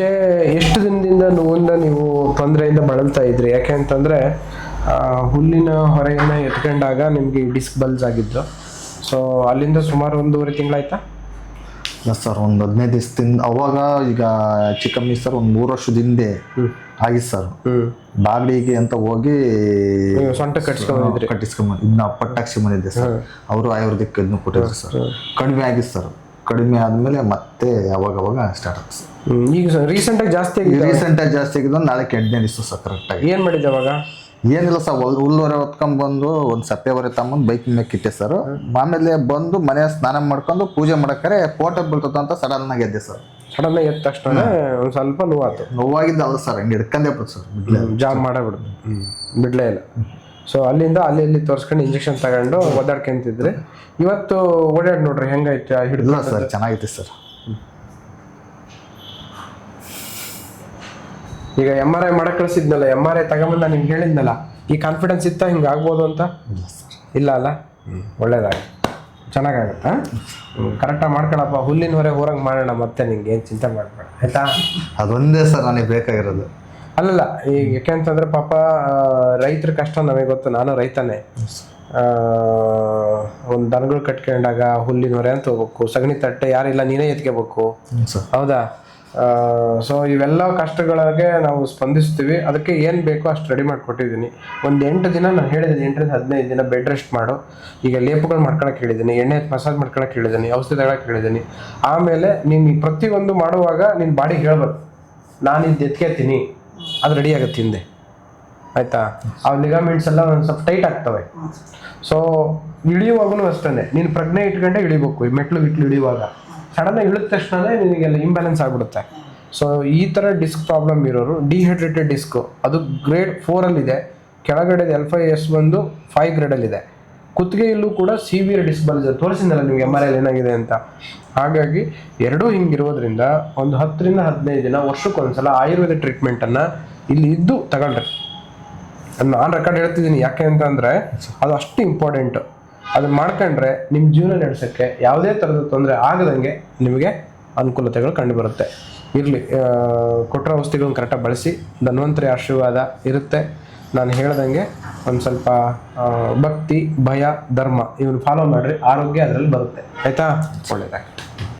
ಮುಂಚೆ ಎಷ್ಟು ದಿನದಿಂದ ನೋವಿಂದ ನೀವು ತೊಂದರೆಯಿಂದ ಬಳಲ್ತಾ ಇದ್ರಿ? ಯಾಕೆ ಅಂತಂದರೆ ಹುಲ್ಲಿನ ಹೊರೆಯನ್ನು ಎತ್ಕೊಂಡಾಗ ನಿಮಗೆ ಡಿಸ್ಕ್ ಬಲ್ಸ್ ಆಗಿದ್ದು. ಸೊ ಅಲ್ಲಿಂದ ಸುಮಾರು 1.5 ತಿಂಗಳಾಯ್ತಾ? ಇಲ್ಲ ಸರ್, ಒಂದು 15 ದಿವಸದಿಂದ. ಅವಾಗ ಈಗ ಚಿಕ್ಕಮ್ಮಿ ಸರ್ ಒಂದು 3 ವರ್ಷದ ಹಿಂದೆ ಆಗಿತ್ತು ಸರ್. ಬಾಗಡಿಗೆ ಅಂತ ಹೋಗಿ ಸೊಂಟ ಕಟ್ಟಿಸ್ಕೊಂಡ್ ಇದನ್ನ ಪಟ್ಟಾಕ್ಸ್ಕೊಂಬಂದಿದ್ದೆ ಸರ್. ಅವರು ಆಯುರ್ವೇದಿಕ್ ಇದನ್ನು ಕೊಟ್ಟಿದ್ರು ಸರ್. ಕಡಿಮೆ ಆಗಿತ್ತು ಸರ್. ಕಡಿಮೆ ಆದಮೇಲೆ ಮತ್ತೆ ಅವಾಗ ಸ್ಟಾರ್ಟ್ ಆಗುತ್ತೆ ಸರ್. ಈಗ ರೀಸೆಂಟಾಗಿ ಜಾಸ್ತಿ ಆಗಿದ್ದು ನಾಳೆಗೆ 8ನೇ ದಿವಸ ಸರ್. ಕರೆಕ್ಟಾಗಿ ಏನು ಮಾಡಿದ್ದೆ ಅವಾಗ? ಏನಿಲ್ಲ ಸರ್, ಹುಲ್ಲುವರೆ ಹೊತ್ಕೊಂಡ್ಬಂದು ಒಂದು ಸಪ್ಪೆ ಹೊರೆ ತಗೊಂಡು ಬೈಕ್ ಮೇಲೆ ಇಟ್ಟೆ ಸರ್. ಆಮೇಲೆ ಬಂದು ಮನೆ ಸ್ನಾನ ಮಾಡ್ಕೊಂಡು ಪೂಜೆ ಮಾಡಕ್ಕಾರೆ ಫೋಟೋ ಬೀಳ್ತದ ಅಂತ ಸಡನ್ ಆಗಿ ಎದ್ದೆ ಸರ್. ಸಡನ್ ಆಗಿ ಎದ್ದ ತಕ್ಷಣ ಒಂದು ಸ್ವಲ್ಪ ನೋವಾಯ್ತು? ನೋವಾಗಿದ್ದಲ್ಲ ಸರ್, ಹಂಗೆ ಹಿಡ್ಕೊಂಡೇ ಬಿಡ್ತು ಸರ್. ಜಾಮ್ ಮಾಡಬಿಡ್ತು, ಬಿಡ್ಲೇ ಇಲ್ಲ. ಸೊ ಅಲ್ಲಿಂದ ಅಲ್ಲಿ ತೋರಿಸ್ಕೊಂಡು ಇಂಜೆಕ್ಷನ್ ತಗೊಂಡು ಓದಾಡ್ಕೊಂತಿದ್ರಿ. ಇವತ್ತು ಓಡಾಡಿ ನೋಡ್ರಿ ಹೆಂಗೈತೆ? ಹಿಡಿದಿಲ್ಲ ಸರ್, ಚೆನ್ನಾಗೈತೆ ಸರ್. ಈಗ MRI ಮಾಡಕ್ ಕಳಿಸಿದ್ನಲ್ಲ, MRI ತಗೊಂಬಂದ ನಿಮ್ಗೆ ಹೇಳಿದ್ನಲ್ಲ, ಈ ಕಾನ್ಫಿಡೆನ್ಸ್ ಇತ್ತ ಹಿಂಗೆ ಆಗ್ಬೋದು ಅಂತ? ಇಲ್ಲ ಅಲ್ಲ? ಒಳ್ಳೇದಾಗಿ ಚೆನ್ನಾಗಾಗತ್ತಾ? ಕರೆಕ್ಟಾಗಿ ಮಾಡ್ಕೊಳಪ್ಪ. ಹುಲ್ಲಿನ ಹೊರೆ ಹೊರಂಗೆ ಮಾಡೋಣ, ಮತ್ತೆ ನಿಂಗೆ ಏನು ಚಿಂತೆ ಮಾಡ್ಬೇಡ ಆಯ್ತಾ? ಅದೊಂದೇ ಸರ್ ನನಗೆ ಬೇಕಾಗಿರೋದು. ಅಲ್ಲಲ್ಲ, ಈಗ ಯಾಕೆಂತಂದ್ರೆ ಪಾಪ ರೈತರ ಕಷ್ಟ ನಮಗೆ ಗೊತ್ತು. ನಾನು ರೈತನೇ. ಒಂದು ದನಗಳು ಕಟ್ಕೊಂಡಾಗ ಹುಲ್ಲಿನ ಹೊರೆ ಅಂತ ಹೋಗ್ಬೇಕು, ಸಗಣಿ ತಟ್ಟೆ ಯಾರಿಲ್ಲ, ನೀನೇ ಎತ್ಕೋಬೇಕು, ಹೌದಾ? ಸೊ ಇವೆಲ್ಲ ಕಷ್ಟಗಳಿಗೆ ನಾವು ಸ್ಪಂದಿಸ್ತೀವಿ. ಅದಕ್ಕೆ ಏನು ಬೇಕೋ ಅಷ್ಟು ರೆಡಿ ಮಾಡಿಕೊಟ್ಟಿದ್ದೀನಿ. ಒಂದು 8 ದಿನ ನಾನು ಹೇಳಿದ್ದೀನಿ, 8 ರಿಂದ 15 ದಿನ ಬೆಡ್ ರೆಸ್ಟ್ ಮಾಡು. ಈಗ ಲೇಪಗಳು ಮಾಡ್ಕೊಳಕ್ಕೆ ಹೇಳಿದ್ದೀನಿ, ಎಣ್ಣೆ ಮಸಾಜ್ ಮಾಡ್ಕೊಳಕ್ಕೆ ಹೇಳಿದ್ದೀನಿ, ಔಷಧಿ ತಗೊಳಕ್ಕೆ ಹೇಳಿದ್ದೀನಿ. ಆಮೇಲೆ ನೀನು ಪ್ರತಿಯೊಂದು ಮಾಡುವಾಗ ನಿನ್ನ ಬಾಡಿಗೆ ಹೇಳ್ಬೇಕು, ನಾನು ಇದು ಎತ್ಕೋತೀನಿ, ಅದು ರೆಡಿ ಆಗುತ್ತೆ ಹಿಂದೆ, ಆಯಿತಾ? ಆ ಲಿಗಾಮೆಂಟ್ಸ್ ಎಲ್ಲ ಒಂದು ಸ್ವಲ್ಪ ಟೈಟ್ ಆಗ್ತವೆ. ಸೊ ಇಳಿಯುವಾಗೂ ಅಷ್ಟೇ, ನೀನು ಪ್ರಜ್ಞೆ ಇಟ್ಕೊಂಡೆ ಇಳಿಬೇಕು. ಈ ಮೆಟ್ಲು ಇಳಿಯುವಾಗ ಸಡನ್ನಾಗಿ ಇಳಿದ ತಕ್ಷಣ ನಿನಗೆಲ್ಲ ಇಂಬ್ಯಾಲೆನ್ಸ್ ಆಗಿಬಿಡುತ್ತೆ. ಸೊ ಈ ಥರ ಡಿಸ್ಕ್ ಪ್ರಾಬ್ಲಮ್ ಇರೋರು, ಡಿಹೈಡ್ರೇಟೆಡ್ ಡಿಸ್ಕು, ಅದು ಗ್ರೇಡ್ 4ಅಲ್ಲಿದೆ. ಕೆಳಗಡೆ L5S ಬಂದು 5 ಗ್ರೇಡಲ್ಲಿದೆ. ಕುತ್ತಿಗೆಯಲ್ಲೂ ಕೂಡ ಸಿವಿಯರ್ ಡಿಸ್ಕ್ ಬಲ್ಸ್ ತೋರಿಸಿದ್ನಲ್ಲ ನಿಮ್ಗೆ MRI ಏನಾಗಿದೆ ಅಂತ. ಹಾಗಾಗಿ ಎರಡೂ ಹಿಂಗಿರೋದ್ರಿಂದ ಒಂದು 10 ರಿಂದ 15 ದಿನ, ವರ್ಷಕ್ಕೊಂದ್ಸಲ ಆಯುರ್ವೇದ ಟ್ರೀಟ್ಮೆಂಟನ್ನು ಇಲ್ಲಿ ಇದ್ದು ತಗೊಳ್ರಿ. ನಾನು ರೆಕಾರ್ಡ್ ಹೇಳ್ತಿದ್ದೀನಿ, ಯಾಕೆ ಅಂತಂದರೆ ಅದು ಅಷ್ಟು ಇಂಪಾರ್ಟೆಂಟು. ಅದನ್ನ ಮಾಡ್ಕೊಂಡ್ರೆ ನಿಮ್ಮ ಜೀವನ ನಡೆಸೋಕ್ಕೆ ಯಾವುದೇ ಥರದ ತೊಂದರೆ ಆಗದಂಗೆ ನಿಮಗೆ ಅನುಕೂಲತೆಗಳು ಕಂಡು ಬರುತ್ತೆ. ಇರಲಿ, ಕೊಟ್ಟರೆ ಔಷಧಿಗಳನ್ನ ಕರೆಕ್ಟಾಗಿ ಬಳಸಿ. ಧನ್ವಂತರಿ ಆಶೀರ್ವಾದ ಇರುತ್ತೆ. ನಾನು ಹೇಳ್ದಂಗೆ ಒಂದು ಸ್ವಲ್ಪ ಭಕ್ತಿ, ಭಯ, ಧರ್ಮ ಇವನ್ನ ಫಾಲೋ ಮಾಡಿರಿ, ಆರೋಗ್ಯ ಅದರಲ್ಲಿ ಬರುತ್ತೆ. ಆಯಿತಾ? ಒಳ್ಳೆಯದಾಗಿ.